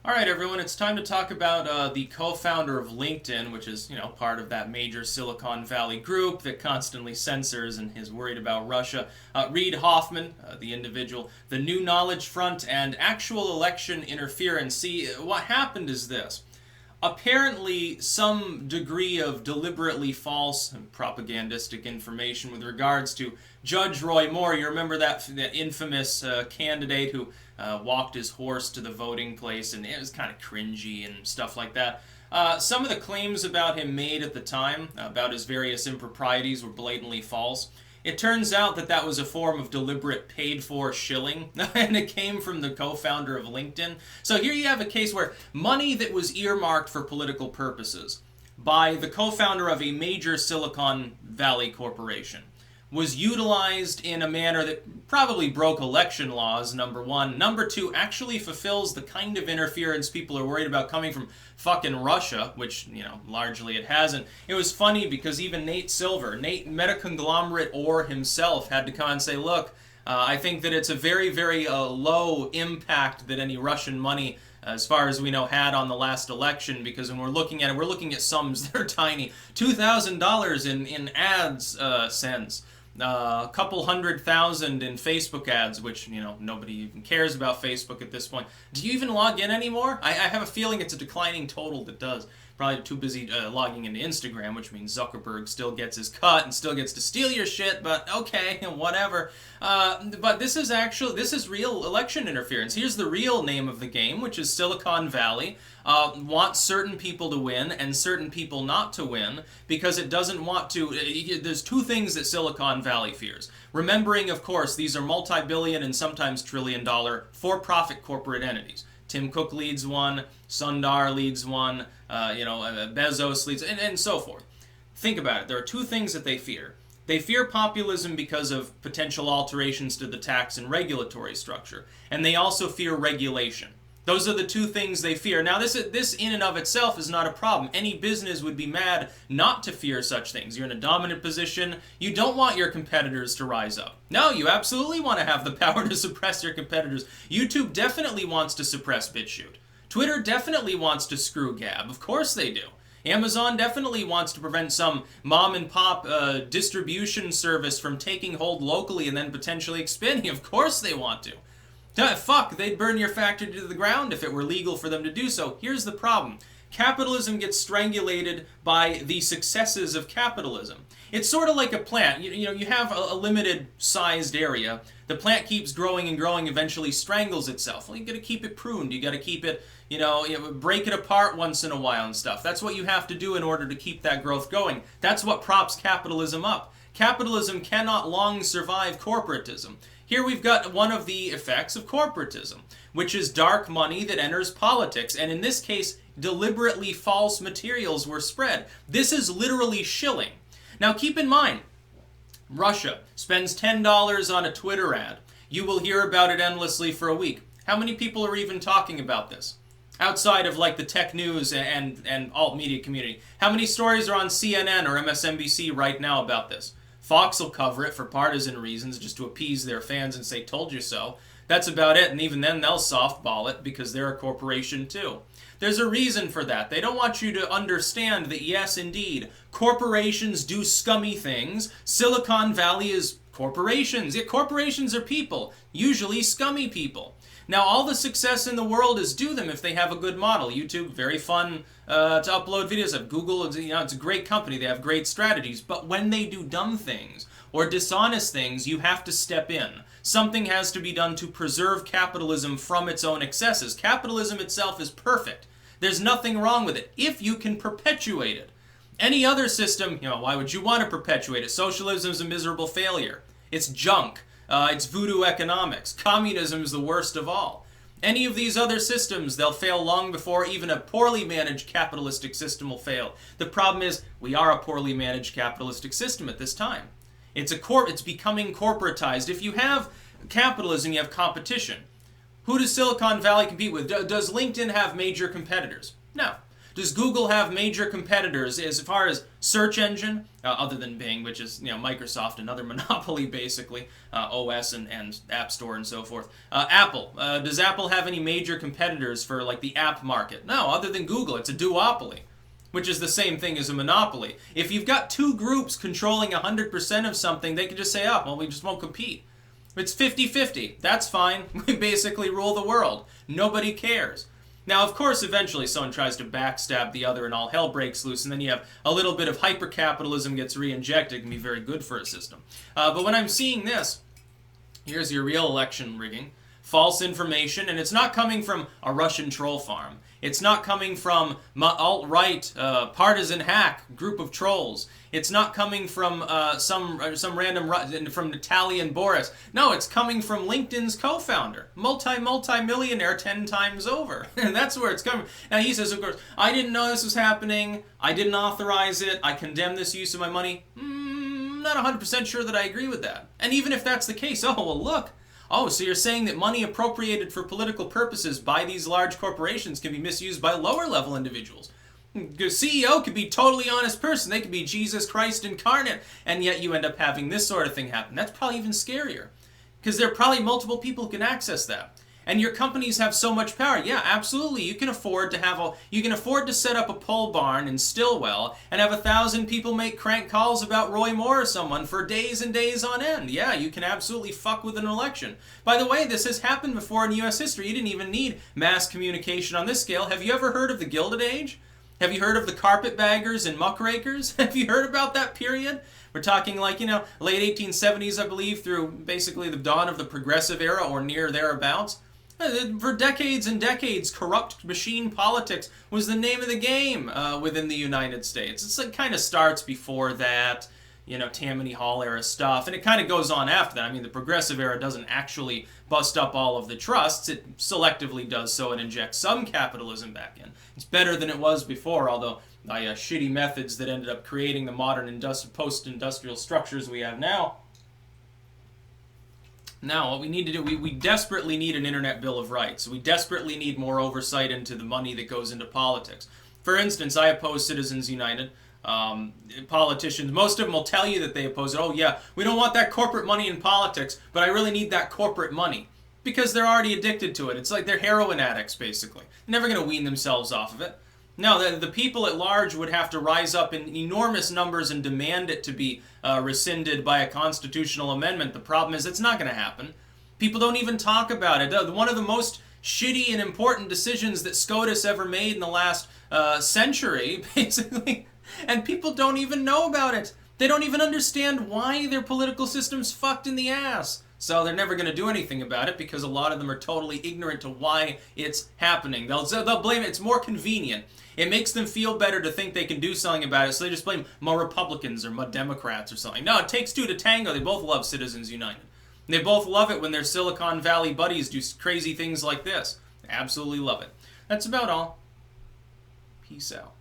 All right, everyone, it's time to talk about the co-founder of LinkedIn, which is, part of that major Silicon Valley group that constantly censors and is worried about Russia. Reid Hoffman, the individual, the new knowledge front, and actual election interference. See, what happened is this. Apparently, some degree of deliberately false and propagandistic information with regards to Judge Roy Moore. You remember that infamous candidate who walked his horse to the voting place, and it was kind of cringy and stuff like that. Some of the claims about him made at the time, about his various improprieties, were blatantly false. It turns out that that was a form of deliberate paid-for shilling, and it came from the co-founder of LinkedIn. So here you have a case where money that was earmarked for political purposes by the co-founder of a major Silicon Valley corporation was utilized in a manner that probably broke election laws, number one. Number two, actually fulfills the kind of interference people are worried about coming from fucking Russia, which, largely it hasn't. It was funny because even Nate Silver, Meta Conglomerate Orr himself, had to come and say, look, I think that it's a very, very low impact that any Russian money, as far as we know, had on the last election, because when we're looking at it, we're looking at sums that are tiny. $2,000 in ads cents. A couple 100,000 in Facebook ads, which, nobody even cares about Facebook at this point. Do you even log in anymore? I have a feeling it's a declining total that does. Probably too busy logging into Instagram, which means Zuckerberg still gets his cut and still gets to steal your shit, but okay, whatever. But this is real election interference. Here's the real name of the game, which is Silicon Valley wants certain people to win and certain people not to win because it doesn't want to. There's two things that Silicon Valley fears. Remembering, of course, these are multi-billion and sometimes trillion-dollar for-profit corporate entities. Tim Cook leads one, Sundar leads one, Bezos leads, and so forth. Think about it. There are two things that they fear. They fear populism because of potential alterations to the tax and regulatory structure, and they also fear regulation. Those are the two things they fear. Now, this in and of itself is not a problem. Any business would be mad not to fear such things. You're in a dominant position. You don't want your competitors to rise up. No, you absolutely want to have the power to suppress your competitors. YouTube definitely wants to suppress BitChute. Twitter definitely wants to screw Gab. Of course they do. Amazon definitely wants to prevent some mom-and-pop distribution service from taking hold locally and then potentially expanding. Of course they want to. Fuck, they'd burn your factory to the ground if it were legal for them to do so. Here's the problem. Capitalism gets strangulated by the successes of capitalism. It's sort of like a plant. You have a limited sized area. The plant keeps growing and growing, eventually strangles itself. Well, you got to keep it pruned. You got to keep it, break it apart once in a while and stuff. That's what you have to do in order to keep that growth going. That's what props capitalism up. Capitalism cannot long survive corporatism. Here we've got one of the effects of corporatism, which is dark money that enters politics, and in this case, deliberately false materials were spread. This is literally shilling. Now keep in mind, Russia spends $10 on a Twitter ad. You will hear about it endlessly for a week. How many people are even talking about this? Outside of like the tech news and alt media community. How many stories are on CNN or MSNBC right now about this? Fox will cover it for partisan reasons, just to appease their fans and say, told you so. That's about it, and even then they'll softball it because they're a corporation too. There's a reason for that. They don't want you to understand that, yes, indeed, corporations do scummy things. Silicon Valley is corporations. Yeah, corporations are people, usually scummy people. Now, all the success in the world is due them if they have a good model. YouTube, very fun to upload videos of. Google, it's a great company. They have great strategies. But when they do dumb things or dishonest things, you have to step in. Something has to be done to preserve capitalism from its own excesses. Capitalism itself is perfect. There's nothing wrong with it if you can perpetuate it. Any other system, why would you want to perpetuate it? Socialism is a miserable failure. It's junk. It's voodoo economics. Communism is the worst of all. Any of these other systems, they'll fail long before even a poorly managed capitalistic system will fail. The problem is, we are a poorly managed capitalistic system at this time. It's becoming corporatized. If you have capitalism, you have competition. Who does Silicon Valley compete with? Does LinkedIn have major competitors? No. Does Google have major competitors as far as search engine, other than Bing, which is Microsoft, another monopoly basically, OS and App Store and so forth. Apple, does Apple have any major competitors for like the app market? No, other than Google. It's a duopoly, which is the same thing as a monopoly. If you've got two groups controlling 100% of something, they can just say, oh, well, we just won't compete. It's 50-50. That's fine. We basically rule the world. Nobody cares. Now, of course, eventually someone tries to backstab the other and all hell breaks loose, and then you have a little bit of hyper-capitalism gets re-injected. It can be very good for a system. But when I'm seeing this, here's your real election rigging. False information, and it's not coming from a Russian troll farm. It's not coming from alt-right partisan hack group of trolls. It's not coming from some random from Natalia and Boris. No, it's coming from LinkedIn's co-founder, multi-millionaire 10 times over, and that's where it's coming. Now he says, of course, I didn't know this was happening. I didn't authorize it. I condemn this use of my money. Not 100% sure that I agree with that. And even if that's the case, oh well, look. Oh, so you're saying that money appropriated for political purposes by these large corporations can be misused by lower level individuals. The CEO could be a totally honest person. They could be Jesus Christ incarnate, and yet you end up having this sort of thing happen. That's probably even scarier, because there are probably multiple people who can access that. And your companies have so much power. Yeah, absolutely. You can afford to set up a pole barn in Stillwell and have 1,000 people make crank calls about Roy Moore or someone for days and days on end. Yeah, you can absolutely fuck with an election. By the way, this has happened before in U.S. history. You didn't even need mass communication on this scale. Have you ever heard of the Gilded Age? Have you heard of the carpetbaggers and muckrakers? Have you heard about that period? We're talking like, late 1870s, I believe, through basically the dawn of the Progressive Era or near thereabouts. For decades and decades, corrupt machine politics was the name of the game within the United States. It kind of starts before that, Tammany Hall era stuff, and it kind of goes on after that. I mean, the Progressive Era doesn't actually bust up all of the trusts. It selectively does so and injects some capitalism back in. It's better than it was before, although by shitty methods that ended up creating the modern post-industrial structures we have now. Now, what we need to do, we desperately need an Internet Bill of Rights. We desperately need more oversight into the money that goes into politics. For instance, I oppose Citizens United. Politicians, most of them will tell you that they oppose it. Oh yeah, we don't want that corporate money in politics, but I really need that corporate money. Because they're already addicted to it. It's like they're heroin addicts, basically. They're never going to wean themselves off of it. No, the people at large would have to rise up in enormous numbers and demand it to be rescinded by a constitutional amendment. The problem is it's not going to happen. People don't even talk about it. One of the most shitty and important decisions that SCOTUS ever made in the last century, basically, and people don't even know about it. They don't even understand why their political system's fucked in the ass. So they're never going to do anything about it because a lot of them are totally ignorant to why it's happening. They'll blame it. It's more convenient. It makes them feel better to think they can do something about it, so they just blame more Republicans or more Democrats or something. No, it takes two to tango. They both love Citizens United. And they both love it when their Silicon Valley buddies do crazy things like this. They absolutely love it. That's about all. Peace out.